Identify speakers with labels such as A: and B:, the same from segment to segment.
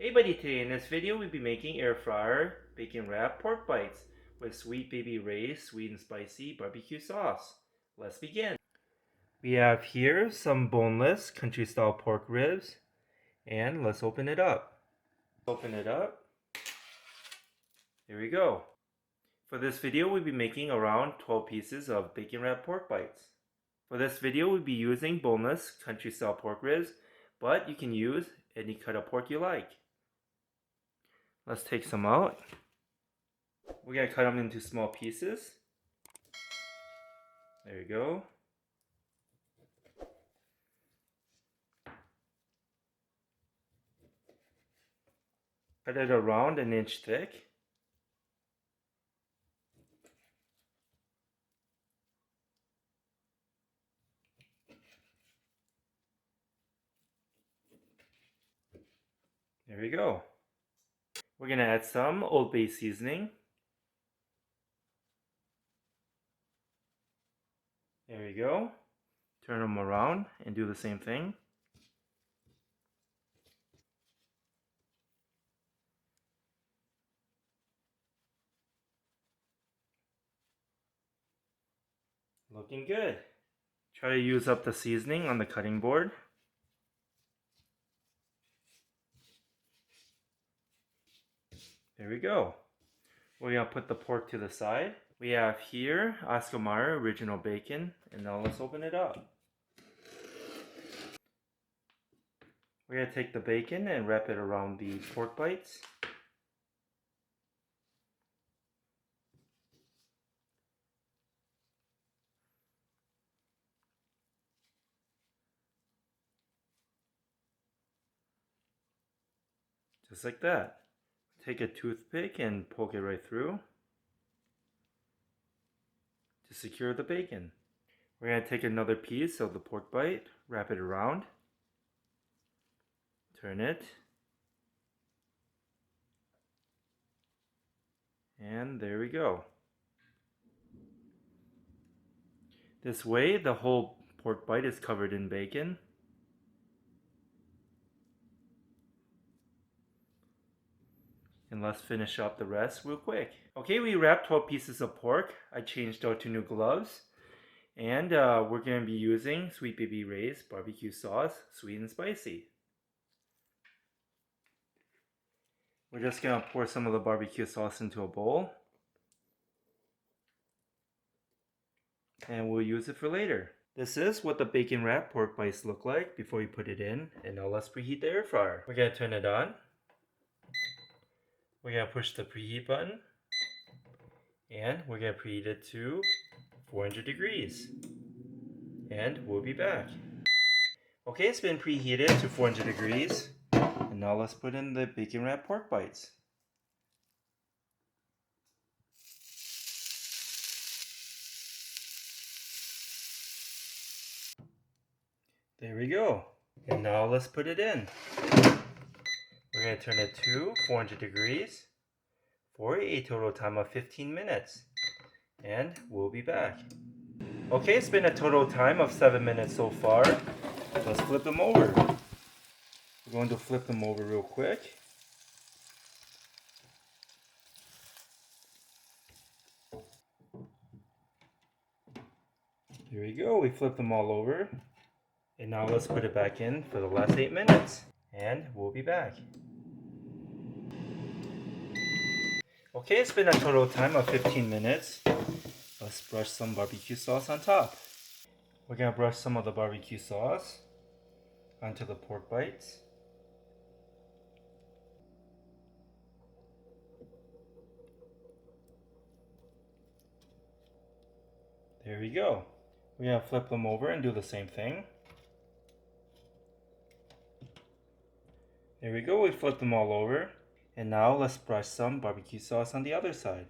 A: Hey buddy, today in this video we'll be making air fryer bacon wrap pork bites with Sweet Baby Ray's sweet and spicy barbecue sauce. Let's begin. We have here some boneless country style pork ribs, and let's open it up. Open it up. Here we go. For this video we'll be making around 12 pieces of bacon wrap pork bites. For this video we'll be using boneless country style pork ribs, but you can use any cut of pork you like. Let's take some out. We're going to cut them into small pieces. There you go. Cut it around an inch thick. There we go. We're going to add some Old Bay seasoning. There you go. Turn them around and do the same thing. Looking good. Try to use up the seasoning on the cutting board. There we go. We're going to put the pork to the side. We have here Oscar Mayer original bacon, and now let's open it up. We're going to take the bacon and wrap it around the pork bites. Just like that. Take a toothpick and poke it right through to secure the bacon. We're going to take another piece of the pork bite, wrap it around, turn it, and there we go. This way the whole pork bite is covered in bacon. And let's finish up the rest real quick. Okay, we wrapped 12 pieces of pork. I changed out to new gloves. And we're going to be using Sweet Baby Ray's barbecue sauce, sweet and spicy. We're just going to pour some of the barbecue sauce into a bowl. And we'll use it for later. This is what the bacon wrap pork bites look like before you put it in. And now let's preheat the air fryer. We're going to turn it on. We're going to push the preheat button, and we're going to preheat it to 400 degrees, and we'll be back. Okay, it's been preheated to 400 degrees, and now let's put in the bacon wrap pork bites. There we go, and now let's put it in. We're going to turn it to 400 degrees for a total time of 15 minutes. And we'll be back. Okay, it's been a total time of 7 minutes so far. Let's flip them over. We're going to flip them over real quick. Here we go, we flipped them all over. And now let's put it back in for the last 8 minutes. And we'll be back. Okay, it's been a total time of 15 minutes. Let's brush some barbecue sauce on top. We're going to brush some of the barbecue sauce onto the pork bites. There we go. We're going to flip them over and do the same thing. There we go, we flipped them all over. And now let's brush some barbecue sauce on the other side.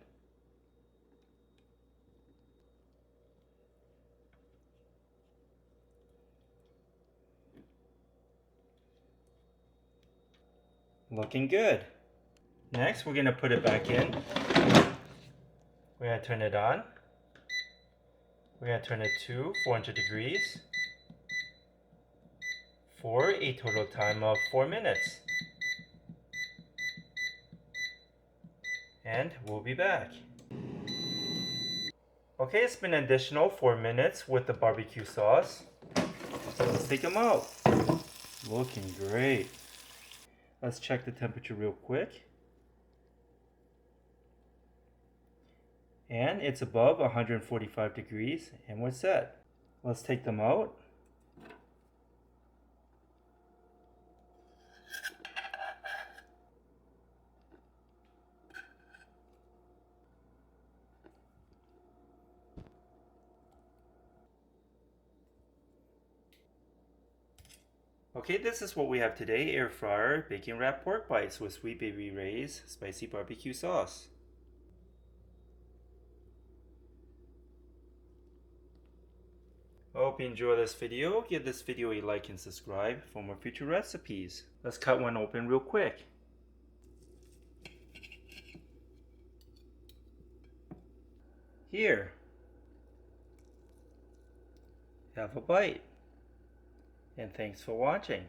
A: Looking good. Next, we're going to put it back in. We're going to turn it on. We're going to turn it to 400 degrees for a total time of 4 minutes. and we'll be back. Okay, it's been an additional 4 minutes with the barbecue sauce. So let's take them out. Looking great. Let's check the temperature real quick. And it's above 145 degrees and we're set. Let's take them out. Okay, this is what we have today. Air fryer, bacon wrapped pork bites with Sweet Baby Ray's spicy barbecue sauce. I hope you enjoy this video. Give this video a like and subscribe for more future recipes. Let's cut one open real quick. Here. Have a bite. And thanks for watching.